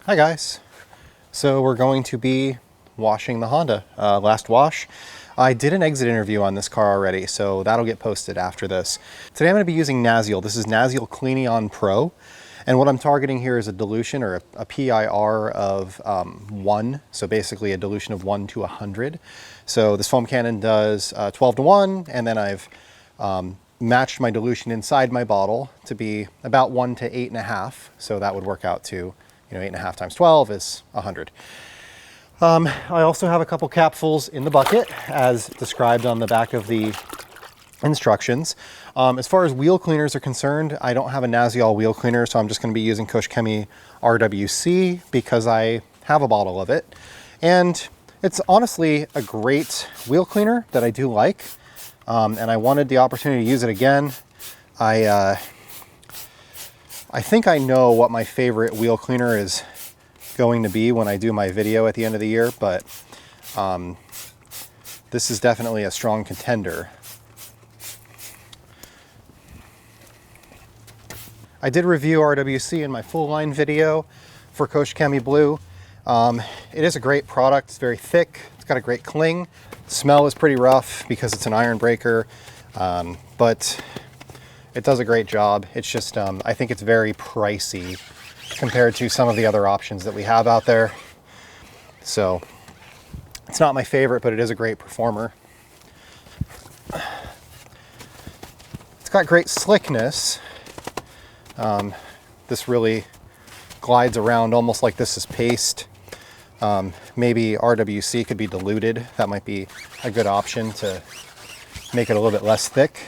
Hi guys. So we're going to be washing the Honda. Last wash. I did an exit interview on this car already, so that'll get posted after this. Today I'm going to be using Nasiol. This is Nasiol Cleanion Pro. And what I'm targeting here is a dilution or a PIR of 1. So basically a dilution of 1 to 100. So this foam cannon does 12 to 1, and then I've matched my dilution inside my bottle to be about 1 to 8.5. So that would work out to, 8.5 times 12 is 100. I also have a couple capfuls in the bucket as described on the back of the instructions. As far as wheel cleaners are concerned, I don't have a Nasiol wheel cleaner, so I'm just going to be using Koch Chemie RWC because I have a bottle of it. And it's honestly a great wheel cleaner that I do like. And I wanted the opportunity to use it again. I think I know what my favorite wheel cleaner is going to be when I do my video at the end of the year, but this is definitely a strong contender. I did review RWC in my full line video for Koch Chemie Blue. It is a great product. It's very thick. It's got a great cling. The smell is pretty rough because it's an iron breaker, but it does a great job. It's just, I think it's very pricey compared to some of the other options that we have out there. So it's not my favorite, but it is a great performer. It's got great slickness. This really glides around almost like this is paste. Maybe RWC could be diluted. That might be a good option to make it a little bit less thick.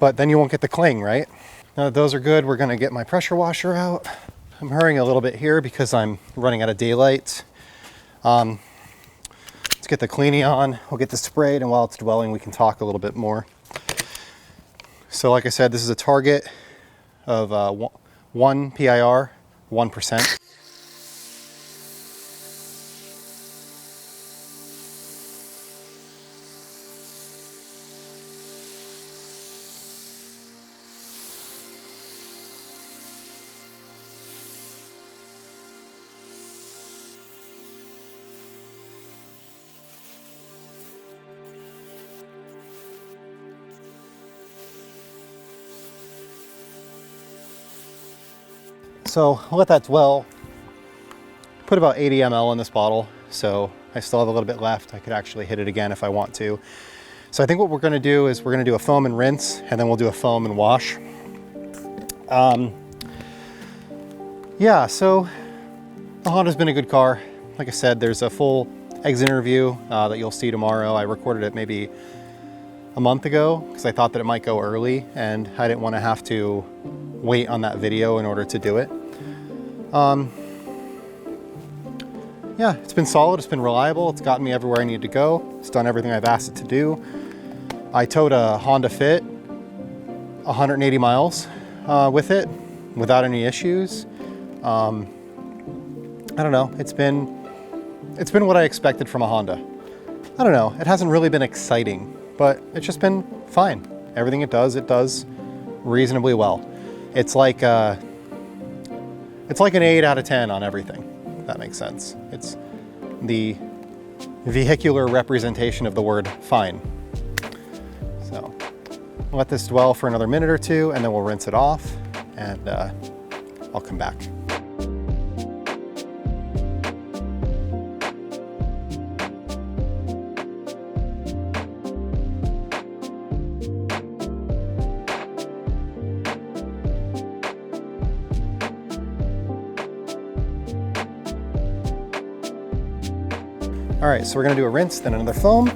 But then you won't get the cling, right? Now that those are good, we're gonna get my pressure washer out. I'm hurrying a little bit here because I'm running out of daylight. Let's get the Cleanion. We'll get this sprayed, and while it's dwelling, we can talk a little bit more. So like I said, this is a target of 1 PIR, 1%. So I'll let that dwell. Put about 80 ml in this bottle, so I still have a little bit left. I could actually hit it again if I want to. So I think what we're gonna do is we're gonna do a foam and rinse, and then we'll do a foam and wash. Yeah, so the Honda's been a good car. Like I said, there's a full exit interview that you'll see tomorrow. I recorded it maybe a month ago because I thought that it might go early, and I didn't want to have to wait on that video in order to do it. Yeah, it's been solid, it's been reliable, it's gotten me everywhere I need to go. It's done everything I've asked it to do. I towed a Honda Fit 180 miles with it without any issues. I don't know, it's been what I expected from a Honda. I don't know, it hasn't really been exciting, but it's just been fine. Everything it does reasonably well. It's like an 8 out of 10 on everything, if that makes sense. It's the vehicular representation of the word fine. So we'll let this dwell for another minute or two, and then we'll rinse it off, and I'll come back. All right, so we're gonna do a rinse, then another foam.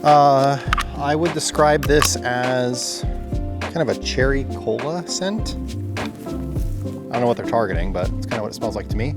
I would describe this as kind of a cherry cola scent. I don't know what they're targeting, but it's kind of what it smells like to me.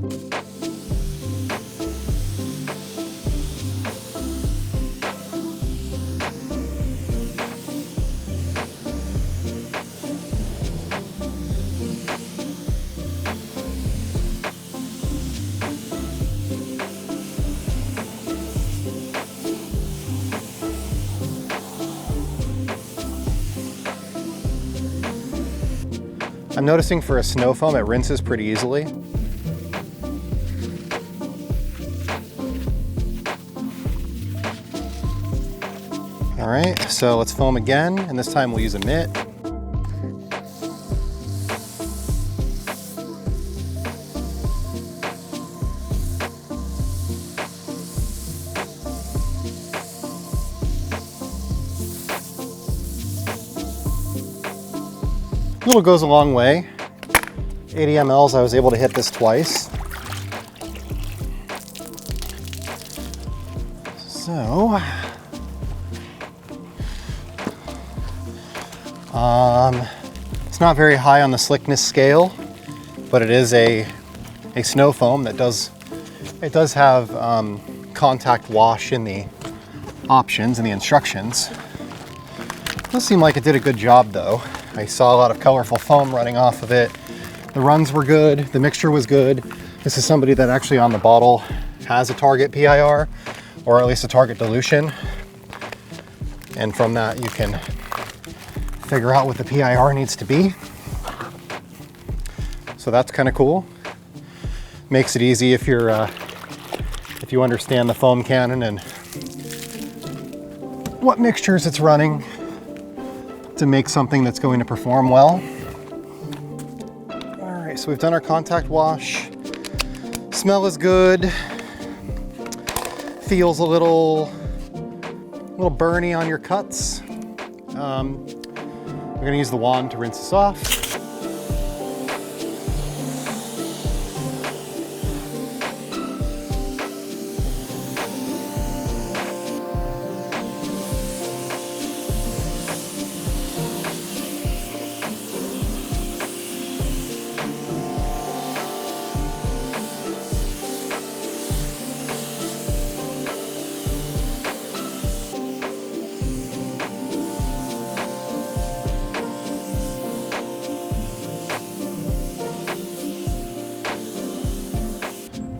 I'm noticing for a snow foam, it rinses pretty easily. All right, so let's foam again, and this time we'll use a mitt. A little goes a long way. 80 mLs, I was able to hit this twice. So, it's not very high on the slickness scale, but it is a snow foam that does have contact wash in the options and the instructions. Does seem like it did a good job though. I saw a lot of colorful foam running off of it. The runs were good, the mixture was good. This is somebody that actually on the bottle has a target PIR, or at least a target dilution. And from that you can figure out what the PIR needs to be. So that's kind of cool. Makes it easy if you're if you understand the foam canon and what mixtures it's running to make something that's going to perform well. All right, so we've done our contact wash. Smell is good. Feels a little burny on your cuts. We're gonna use the wand to rinse this off.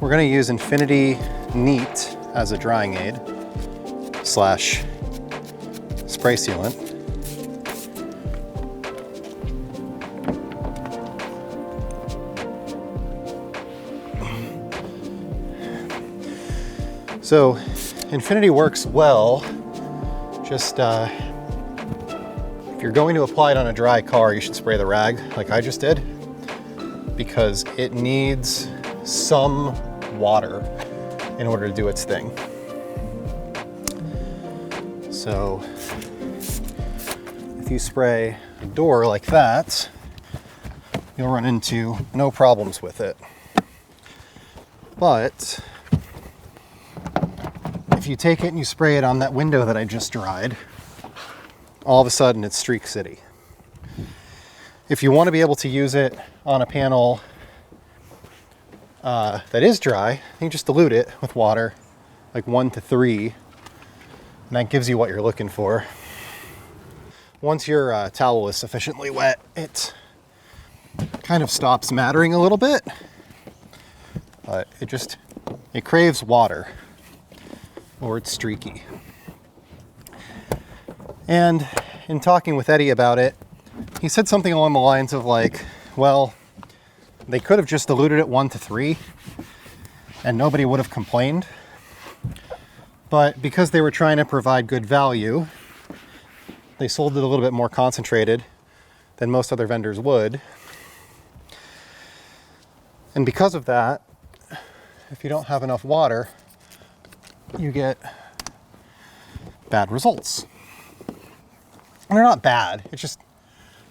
We're going to use Infinity Neat as a drying aid / spray sealant. So Infinity works well, just if you're going to apply it on a dry car, you should spray the rag like I just did, because it needs some water in order to do its thing. So if you spray a door like that, you'll run into no problems with it. But if you take it and you spray it on that window that I just dried, all of a sudden it's streak city. If you want to be able to use it on a panel that is dry, you can just dilute it with water, like 1 to 3, and that gives you what you're looking for. Once your towel is sufficiently wet, it kind of stops mattering a little bit, but it craves water, or it's streaky. And in talking with Eddie about it, he said something along the lines of like, well, they could have just diluted it 1 to 3 and nobody would have complained. But because they were trying to provide good value, they sold it a little bit more concentrated than most other vendors would. And because of that, if you don't have enough water, you get bad results. And they're not bad, it's just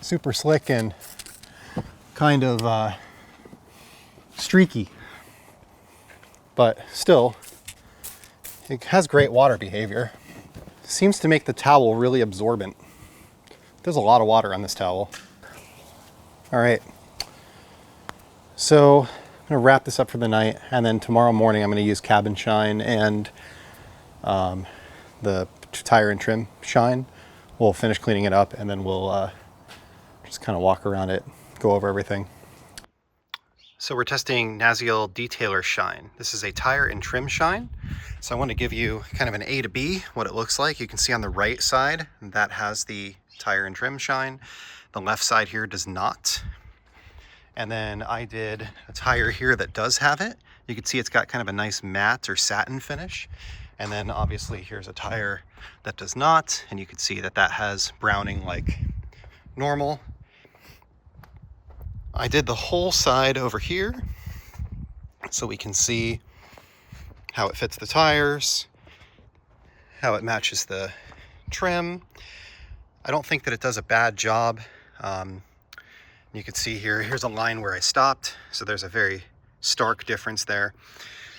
super slick and kind of streaky, but still it has great water behavior. Seems to make the towel really absorbent. There's a lot of water on this towel. All right, so I'm gonna wrap this up for the night, and then tomorrow morning I'm gonna use cabin shine and the tire and trim shine. We'll finish cleaning it up, and then we'll just kind of walk around it, go over everything. So we're testing Nasiol Detailer Shine. This is a tire and trim shine. So I want to give you kind of an A to B, what it looks like. You can see on the right side, that has the tire and trim shine. The left side here does not. And then I did a tire here that does have it. You can see it's got kind of a nice matte or satin finish. And then obviously here's a tire that does not, and you can see that that has browning like normal. I did the whole side over here so we can see how it fits the tires, how it matches the trim. I don't think that it does a bad job. You can see here's a line where I stopped, so there's a very stark difference there.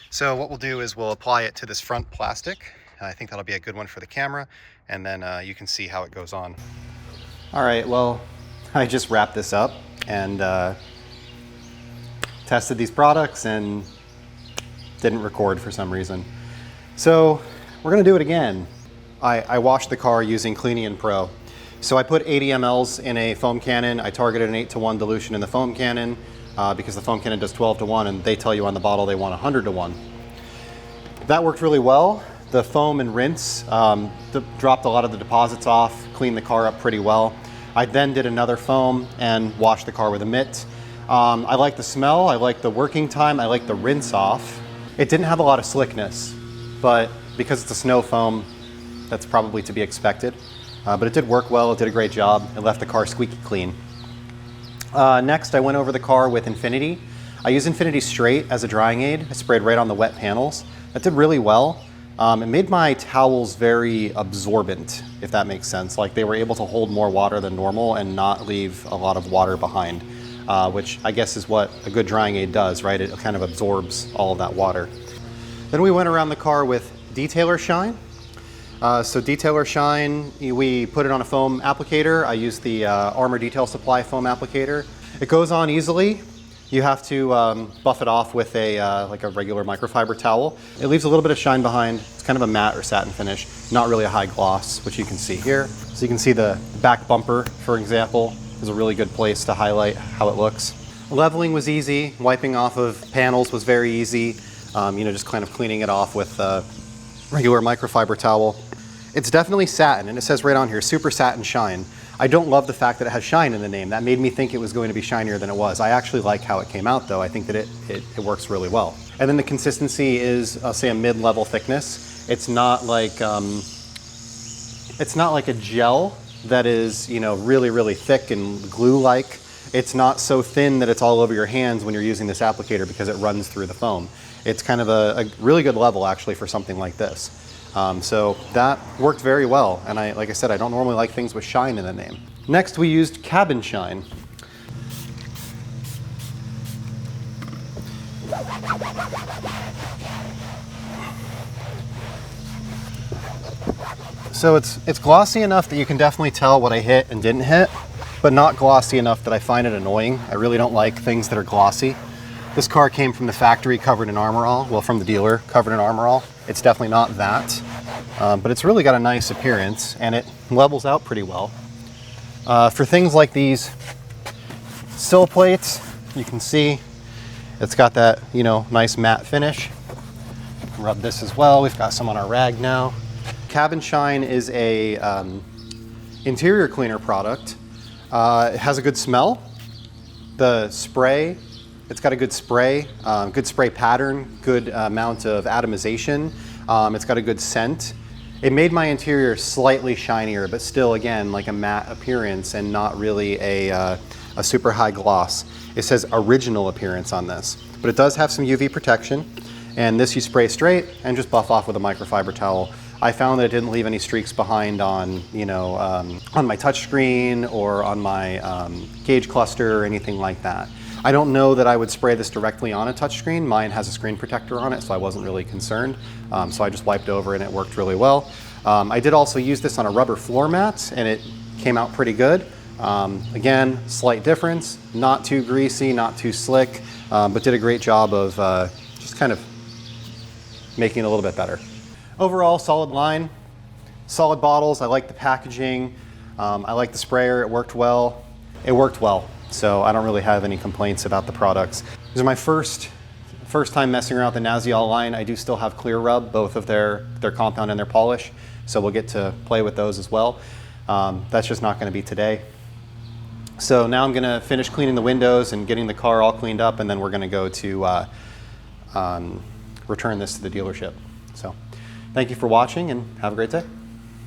So what we'll do is we'll apply it to this front plastic. I think that'll be a good one for the camera, and then you can see how it goes on. All right, well, I just wrapped this up and tested these products and didn't record for some reason. So we're gonna do it again. I washed the car using Cleanion Pro. So I put 80 mLs in a foam cannon. I targeted an 8-to-1 dilution in the foam cannon because the foam cannon does 12-to-1 and they tell you on the bottle they want 100-to-1. That worked really well. The foam and rinse dropped a lot of the deposits off, cleaned the car up pretty well. I then did another foam and washed the car with a mitt. I like the smell, I like the working time, I like the rinse off. It didn't have a lot of slickness, but because it's a snow foam, that's probably to be expected. But it did work well, it did a great job. It left the car squeaky clean. Next, I went over the car with Infinity. I used Infinity straight as a drying aid. I sprayed right on the wet panels. That did really well. It made my towels very absorbent, if that makes sense. Like they were able to hold more water than normal and not leave a lot of water behind, which I guess is what a good drying aid does, right? It kind of absorbs all of that water. Then we went around the car with Detailer Shine. So Detailer Shine, we put it on a foam applicator. I used the Armor Detail Supply foam applicator. It goes on easily. You have to buff it off with like a regular microfiber towel. It leaves a little bit of shine behind. It's kind of a matte or satin finish, not really a high gloss, which you can see here. So you can see the back bumper, for example, is a really good place to highlight how it looks. Leveling was easy. Wiping off of panels was very easy. Just kind of cleaning it off with a regular microfiber towel. It's definitely satin, and it says right on here, super satin shine. I don't love the fact that it has shine in the name. That made me think it was going to be shinier than it was. I actually like how it came out though. I think that it works really well. And then the consistency is, I'll say, a mid-level thickness. It's not like a gel that is, really, really thick and glue-like. It's not so thin that it's all over your hands when you're using this applicator because it runs through the foam. It's kind of a really good level actually for something like this. So that worked very well. And like I said, I don't normally like things with shine in the name. Next, we used Cabin Shine. So it's glossy enough that you can definitely tell what I hit and didn't hit, but not glossy enough that I find it annoying. I really don't like things that are glossy. This car came from the factory covered in Armor All, well, from the dealer covered in Armor All. It's definitely not that, but it's really got a nice appearance and it levels out pretty well. For things like these sill plates, you can see it's got that, nice matte finish. Rub this as well. We've got some on our rag now. Cabin Shine is a interior cleaner product. It has a good smell. The spray, it's got a good spray pattern, good amount of atomization. It's got a good scent. It made my interior slightly shinier, but still, again, like a matte appearance and not really a super high gloss. It says original appearance on this, but it does have some UV protection. And this you spray straight and just buff off with a microfiber towel. I found that it didn't leave any streaks behind on, on my touchscreen or on my gauge cluster or anything like that. I don't know that I would spray this directly on a touchscreen. Mine has a screen protector on it, so I wasn't really concerned. So I just wiped over and it worked really well. I did also use this on a rubber floor mat and it came out pretty good. Again, slight difference, not too greasy, not too slick, but did a great job of just kind of making it a little bit better. Overall, solid line, solid bottles. I like the packaging. I like the sprayer, it worked well. It worked well. So I don't really have any complaints about the products. This is my first time messing around with the Nasiol line. I do still have Clear Rub, both of their compound and their polish. So we'll get to play with those as well. That's just not gonna be today. So now I'm gonna finish cleaning the windows and getting the car all cleaned up, and then we're gonna go to return this to the dealership. So Thank you for watching and have a great day.